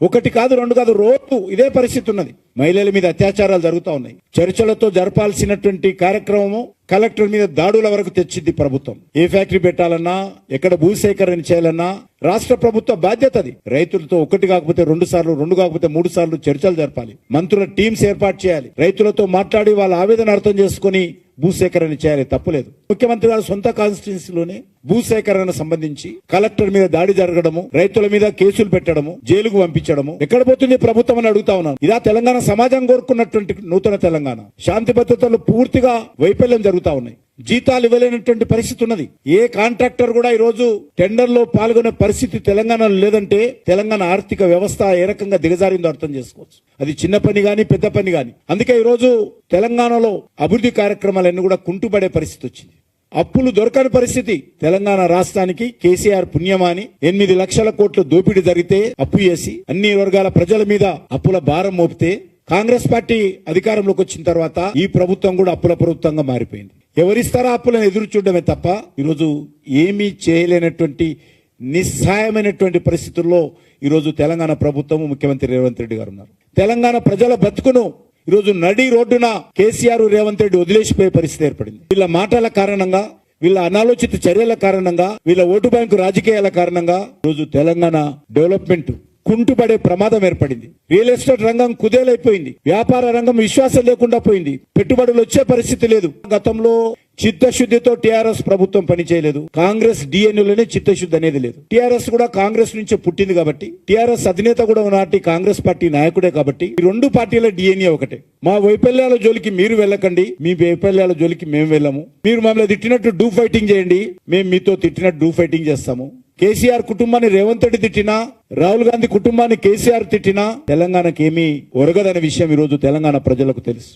ఒకటి కాదు, రెండు కాదు, రోజు ఇదే పరిస్థితి ఉన్నది. మహిళల మీద అత్యాచారాలు జరుగుతూ ఉన్నాయి. చర్చలతో జరపాల్సినటువంటి కార్యక్రమము కలెక్టర్ మీద దాడుల వరకు తెచ్చింది ప్రభుత్వం. ఏ ఫ్యాక్టరీ పెట్టాలన్నా, ఎక్కడ భూసేకరణ చేయాలన్నా రాష్ట్ర ప్రభుత్వ బాధ్యత అది. రైతులతో ఒకటి కాకపోతే 2 సార్లు, 2 కాకపోతే 3 సార్లు చర్చలు జరపాలి. మంత్రుల టీమ్స్ ఏర్పాటు చేయాలి. రైతులతో మాట్లాడి వాళ్ళ ఆవేదన అర్థం చేసుకుని భూసేకరణ చేయాలి, తప్పులేదు. ముఖ్యమంత్రి గారు సొంత కాన్స్టిట్యున్సీలోనే భూసేకరణ సంబంధించి కలెక్టర్ మీద దాడి జరగడము, రైతుల మీద కేసులు పెట్టడము, జైలుకు పంపించడము, ఎక్కడ పోతుంది ప్రభుత్వం అని అడుగుతా ఉన్నాను. ఇదా తెలంగాణ సమాజం కోరుకున్నటువంటి నూతన తెలంగాణ? శాంతి భద్రతలు పూర్తిగా వైఫల్యం జరుగుతా ఉన్నాయి. జీతాలు ఇవ్వలేనటువంటి పరిస్థితి ఉన్నది. ఏ కాంట్రాక్టర్ కూడా ఈ రోజు టెండర్ లో పాల్గొనే పరిస్థితి తెలంగాణలో లేదంటే తెలంగాణ ఆర్థిక వ్యవస్థ ఏ రకంగా దిగజారిందో అర్థం చేసుకోవచ్చు. అది చిన్న పని గాని పెద్ద పని గాని. అందుకే ఈ రోజు తెలంగాణలో అభివృద్ధి కార్యక్రమాలన్నీ కూడా కుంటుపడే పరిస్థితి వచ్చింది. అప్పులు దొరకని పరిస్థితి. తెలంగాణ రాష్ట్రానికి కేసీఆర్ పుణ్యమాని 8 లక్షల కోట్ల దోపిడీ జరిగితే అప్పు చేసి అన్ని వర్గాల ప్రజల మీద అప్పుల భారం మోపితే కాంగ్రెస్ పార్టీ అధికారంలోకి వచ్చిన తర్వాత ఈ ప్రభుత్వం కూడా అప్పుల ప్రభుత్వంగా మారిపోయింది. ఎవరిస్తారా అప్పులను ఎదురు చూడడమే తప్ప ఈరోజు ఏమీ చేయలేనటువంటి నిస్సహాయమైనటువంటి పరిస్థితుల్లో ఈరోజు తెలంగాణ ప్రభుత్వం, ముఖ్యమంత్రి రేవంత్ రెడ్డి గారు ఉన్నారు. తెలంగాణ ప్రజల బతుకును ఈరోజు నడి రోడ్డున కేసీఆర్, రేవంత్ రెడ్డి వదిలేసిపోయే పరిస్థితి ఏర్పడింది. వీళ్ళ మాటల కారణంగా, వీళ్ళ అనాలోచిత చర్యల కారణంగా, వీళ్ళ ఓటు బ్యాంకు రాజకీయాల కారణంగా ఈరోజు తెలంగాణ డెవలప్మెంట్ కుంటుపడే ప్రమాదం ఏర్పడింది. రియల్ ఎస్టేట్ రంగం కుదేలైపోయింది. వ్యాపార రంగం విశ్వాసం లేకుండా పోయింది. పెట్టుబడులు వచ్చే పరిస్థితి లేదు. గతంలో చిత్తశుద్ధితో టీఆర్ఎస్ ప్రభుత్వం పనిచేయలేదు. కాంగ్రెస్ డిఎన్ఏలోనే చిత్తశుద్ధి అనేది లేదు. టీఆర్ఎస్ కూడా కాంగ్రెస్ నుంచే పుట్టింది కాబట్టి, టీఆర్ఎస్ అధినేత కూడా నాటి కాంగ్రెస్ పార్టీ నాయకుడే కాబట్టి ఈ 2 పార్టీల డిఎన్ఏ ఒకటే. మా వైఫల్యాల జోలికి మీరు వెళ్ళకండి, మీ వైఫల్యాల జోలికి మేము వెళ్ళము. మీరు మమ్మల్ని తిట్టినట్టు డూ ఫైటింగ్ చేయండి, మేము మీతో తిట్టినట్టు డూ ఫైటింగ్ చేస్తాము. కేసీఆర్ కుటుంబాన్ని రేవంత్ రెడ్డి తిట్టినా, రాహుల్ గాంధీ కుటుంబాన్ని కేసీఆర్ తిట్టినా తెలంగాణకి ఏమీ ఒరగదనే విషయం ఈరోజు తెలంగాణ ప్రజలకు తెలుసు.